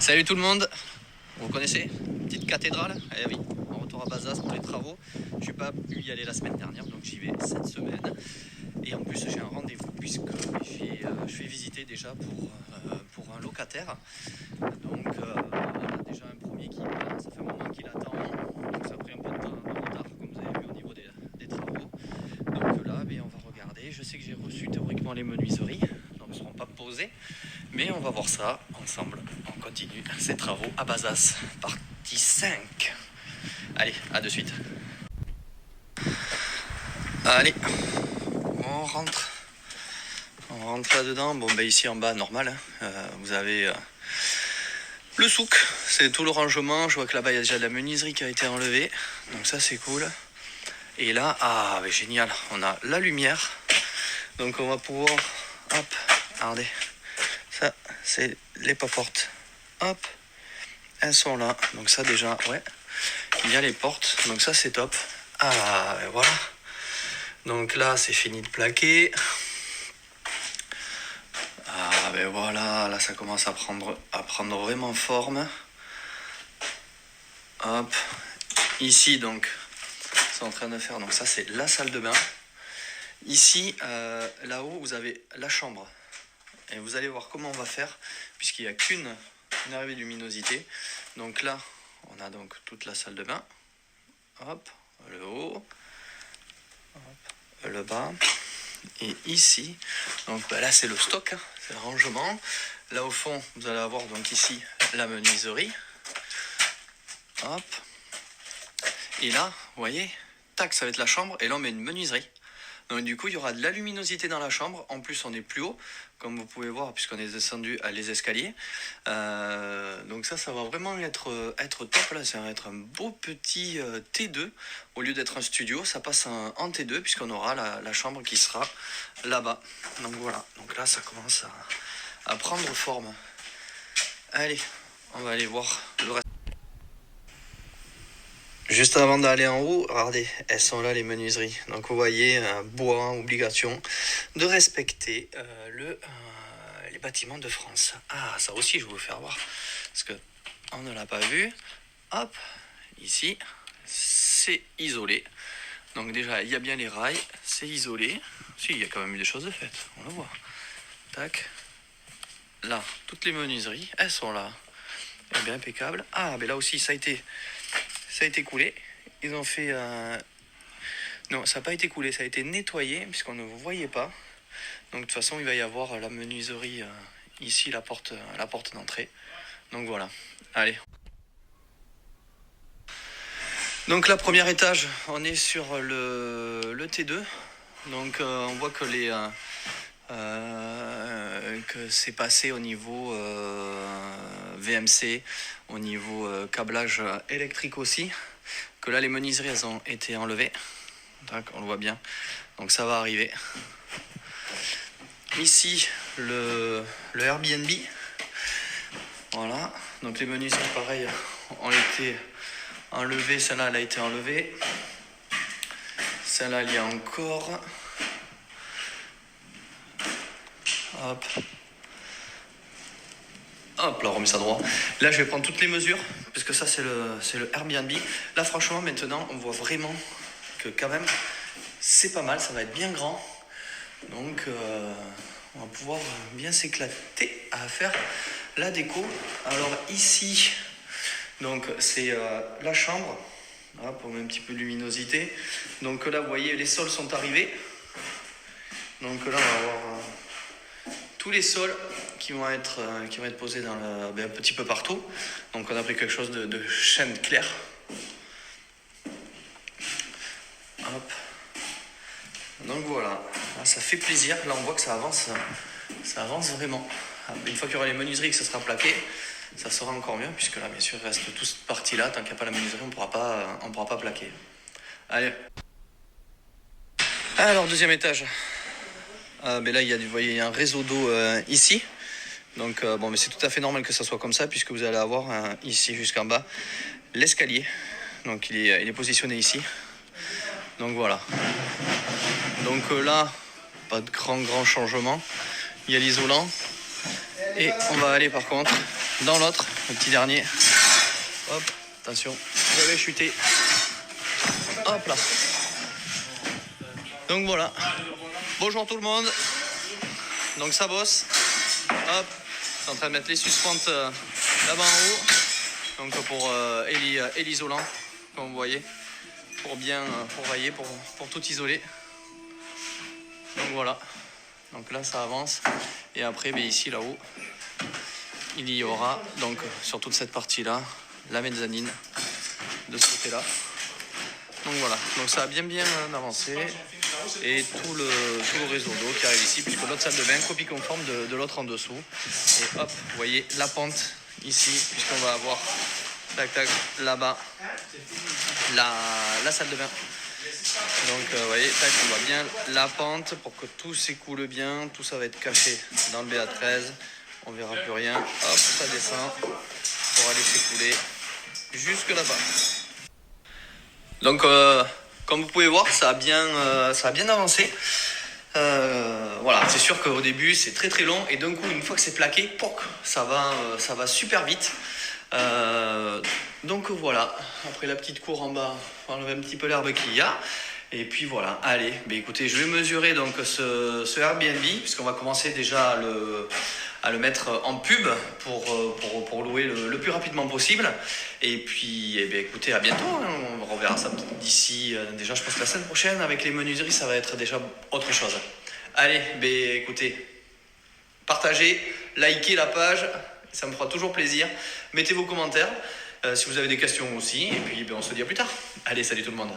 Salut tout le monde, vous connaissez? Petite cathédrale? Eh oui, en retour à Bazas pour les travaux. Je n'ai pas pu y aller la semaine dernière, donc j'y vais cette semaine. Et en plus j'ai un rendez-vous puisque je vais visiter déjà pour un locataire. Donc déjà un premier qui vient, ça fait un moment qu'il attend. Donc ça a pris un peu de temps de retard comme vous avez vu au niveau des travaux. Donc là on va regarder. Je sais que j'ai reçu théoriquement les menuiseries, donc elles ne seront pas posées. Mais on va voir ça ensemble. On continue ces travaux à Bazas, partie 5. Allez, à de suite. Allez, on rentre. On rentre là-dedans. Bon, ben ici en bas, normal. Vous avez le souk. C'est tout le rangement. Je vois que là-bas, il y a déjà de la menuiserie qui a été enlevée. Donc ça, c'est cool. Et là, ben, génial. On a la lumière. Donc on va pouvoir... Hop, regardez. Ça, c'est les portes. Hop, elles sont là. Donc ça déjà, ouais. Il y a les portes. Donc ça, c'est top. Et voilà. Donc là, c'est fini de plaquer. Ben voilà. Là, ça commence à prendre vraiment forme. Hop. Ici, donc, c'est en train de faire. Donc ça, c'est la salle de bain. Ici, là-haut, vous avez la chambre. Et vous allez voir comment on va faire, puisqu'il n'y a qu'une arrivée de luminosité. Donc là, on a donc toute la salle de bain. Hop, le haut. Hop, le bas. Et ici, donc là c'est le stock, c'est le rangement. Là au fond, vous allez avoir donc ici la menuiserie. Hop. Et là, vous voyez, tac, ça va être la chambre. Et là on met une menuiserie. Donc du coup, il y aura de la luminosité dans la chambre. En plus, on est plus haut, comme vous pouvez voir, puisqu'on est descendu à les escaliers. Donc ça va vraiment être top. Là, ça va être un beau petit T2. Au lieu d'être un studio, ça passe en T2, puisqu'on aura la chambre qui sera là-bas. Donc voilà. Donc là, ça commence à prendre forme. Allez, on va aller voir le reste. Juste avant d'aller en haut, regardez, elles sont là les menuiseries. Donc vous voyez, bois, obligation de respecter les bâtiments de France. Ça aussi je vais vous faire voir, parce que on ne l'a pas vu. Hop, ici, c'est isolé. Donc déjà, il y a bien les rails, c'est isolé. Si, il y a quand même eu des choses de faites, on le voit. Tac. Là, toutes les menuiseries, elles sont là. Et bien impeccable. Mais là aussi, ça a été coulé. Ils ont fait... Non, ça n'a pas été coulé, ça a été nettoyé, puisqu'on ne vous voyait pas. Donc de toute façon, il va y avoir la menuiserie ici, la porte d'entrée. Donc voilà. Allez. Donc là, premier étage, on est sur le T2. Donc on voit que que c'est passé au niveau VMC, au niveau câblage électrique aussi, que là les menuiseries elles ont été enlevées. Donc, on le voit bien, donc ça va arriver. Ici le Airbnb, voilà, donc les menuiseries pareil ont été enlevées, celle-là elle a été enlevée, celle-là il y a encore. Hop. Hop, là on remet ça droit. Là je vais prendre toutes les mesures, parce que ça c'est le Airbnb. Là franchement maintenant on voit vraiment que quand même c'est pas mal, ça va être bien grand. Donc on va pouvoir bien s'éclater à faire la déco. Alors ici, donc c'est la chambre. Voilà, pour mettre un petit peu de luminosité. Donc là vous voyez les sols sont arrivés. Donc là on va avoir tous les sols qui vont être posés dans un petit peu partout. Donc on a pris quelque chose de chêne clair. Hop. Donc voilà, là, ça fait plaisir. Là on voit que ça avance vraiment. Une fois qu'il y aura les menuiseries, que ça sera plaqué, ça sera encore mieux, puisque là bien sûr il reste toute cette partie là. Tant qu'il n'y a pas la menuiserie, on ne pourra pas plaquer. Allez. Alors deuxième étage. Mais là vous voyez il y a un réseau d'eau ici. Donc mais c'est tout à fait normal que ça soit comme ça, puisque vous allez avoir ici jusqu'en bas l'escalier. Donc il est positionné ici. Donc voilà. Donc là, pas de grand changement. Il y a l'isolant. Et on va aller par contre dans l'autre, le petit dernier. Hop, attention, je vais chuter. Hop là. Donc voilà. Bonjour tout le monde. Donc ça bosse. Hop, je suis en train de mettre les suspentes là-bas en haut. Donc pour l'isolant, comme vous voyez, pour bien railler, pour tout isoler. Donc voilà. Donc là ça avance. Et après ici là-haut, il y aura donc sur toute cette partie-là la mezzanine de ce côté-là. Donc voilà. Donc ça a bien avancé. Et tout le réseau d'eau qui arrive ici, puisque l'autre salle de bain, copie conforme de l'autre en dessous. Et hop, vous voyez la pente ici, puisqu'on va avoir tac tac là-bas la salle de bain. Donc vous voyez, tac, on voit bien la pente pour que tout s'écoule bien. Tout ça va être caché dans le BA13. On verra plus rien. Hop, ça descend pour aller s'écouler jusque là-bas. Donc comme vous pouvez voir, ça a bien avancé. Voilà, c'est sûr qu'au début c'est très très long et d'un coup une fois que c'est plaqué, poc, ça va super vite. Donc voilà, après la petite cour en bas, on va enlever un petit peu l'herbe qu'il y a. Et puis voilà, allez, écoutez, je vais mesurer donc ce Airbnb, puisqu'on va commencer déjà à le mettre en pub pour louer le plus rapidement possible. Et puis, écoutez, à bientôt, hein. On reverra ça d'ici, déjà je pense que la semaine prochaine, avec les menuiseries, ça va être déjà autre chose. Allez, écoutez, partagez, likez la page, ça me fera toujours plaisir. Mettez vos commentaires, si vous avez des questions aussi, et puis on se dit à plus tard. Allez, salut tout le monde.